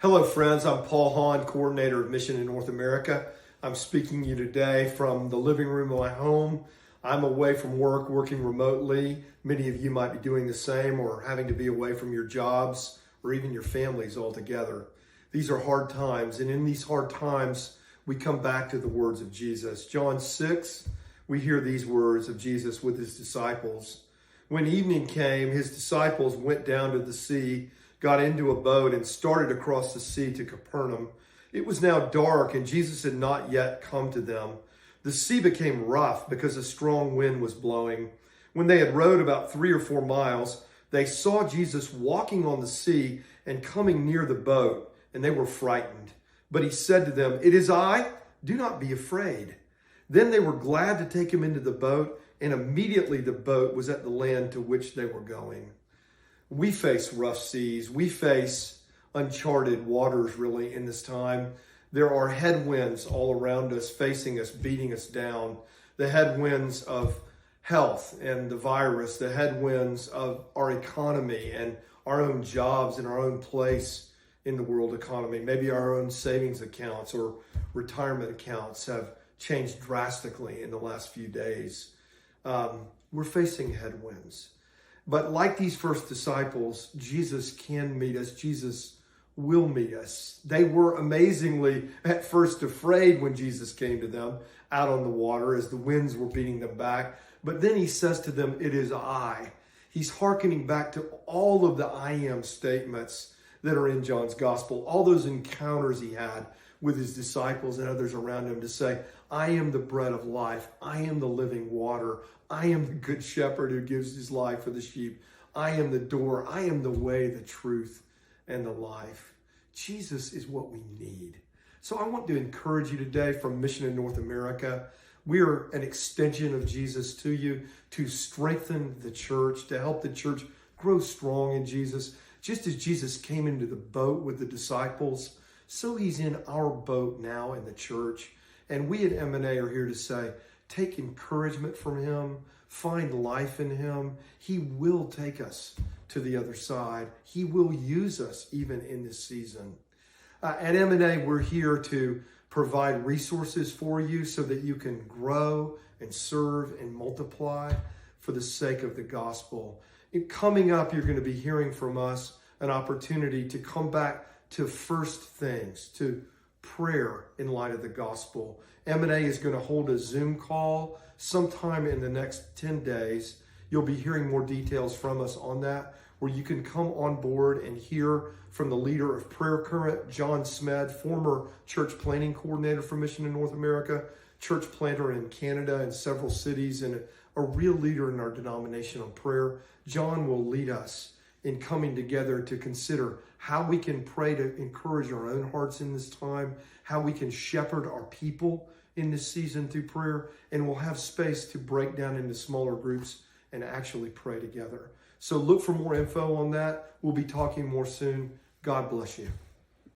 Hello, friends. I'm Paul Hahn, coordinator of Mission in North America. I'm speaking to you today from the living room of my home. I'm away from work, working remotely. Many of you might be doing the same or having to be away from your jobs or even your families altogether. These are hard times, and in these hard times, we come back to the words of Jesus. John 6, we hear these words of Jesus with his disciples. When evening came, his disciples went down to the sea, got into a boat, and started across the sea to Capernaum. It was now dark, and Jesus had not yet come to them. The sea became rough because a strong wind was blowing. When they had rowed about 3 or 4 miles, they saw Jesus walking on the sea and coming near the boat, and they were frightened. But he said to them, "It is I, do not be afraid." Then they were glad to take him into the boat, and immediately the boat was at the land to which they were going. We face rough seas. We face uncharted waters, really, in this time. There are headwinds all around us, facing us, beating us down. The headwinds of health and the virus, the headwinds of our economy and our own jobs and our own place in the world economy. Maybe our own savings accounts or retirement accounts have changed drastically in the last few days. We're facing headwinds. But like these first disciples, Jesus can meet us. Jesus will meet us. They were amazingly at first afraid when Jesus came to them out on the water as the winds were beating them back. But then he says to them, "It is I." He's hearkening back to all of the I am statements that are in John's gospel, all those encounters he had with his disciples and others around him to say, "I am the bread of life. I am the living water. I am the good shepherd who gives his life for the sheep. I am the door. I am the way, the truth, and the life." Jesus is what we need. So I want to encourage you today from Mission in North America. We are an extension of Jesus to you to strengthen the church, to help the church grow strong in Jesus. Just as Jesus came into the boat with the disciples, so he's in our boat now in the church. And we at M&A are here to say, take encouragement from him, find life in him. He will take us to the other side. He will use us even in this season. At M&A, we're here to provide resources for you so that you can grow and serve and multiply for the sake of the gospel. Coming up, you're going to be hearing from us an opportunity to come back to first things, to prayer in light of the gospel. M&A is going to hold a Zoom call sometime in the next 10 days. You'll be hearing more details from us on that, where you can come on board and hear from the leader of Prayer Current, John Smed, former church planning coordinator for Mission in North America, church planter in Canada and several cities, and a real leader in our denomination on prayer. John will lead us in coming together to consider how we can pray to encourage our own hearts in this time, how we can shepherd our people in this season through prayer, and we'll have space to break down into smaller groups and actually pray together. So look for more info on that. We'll be talking more soon. God bless you.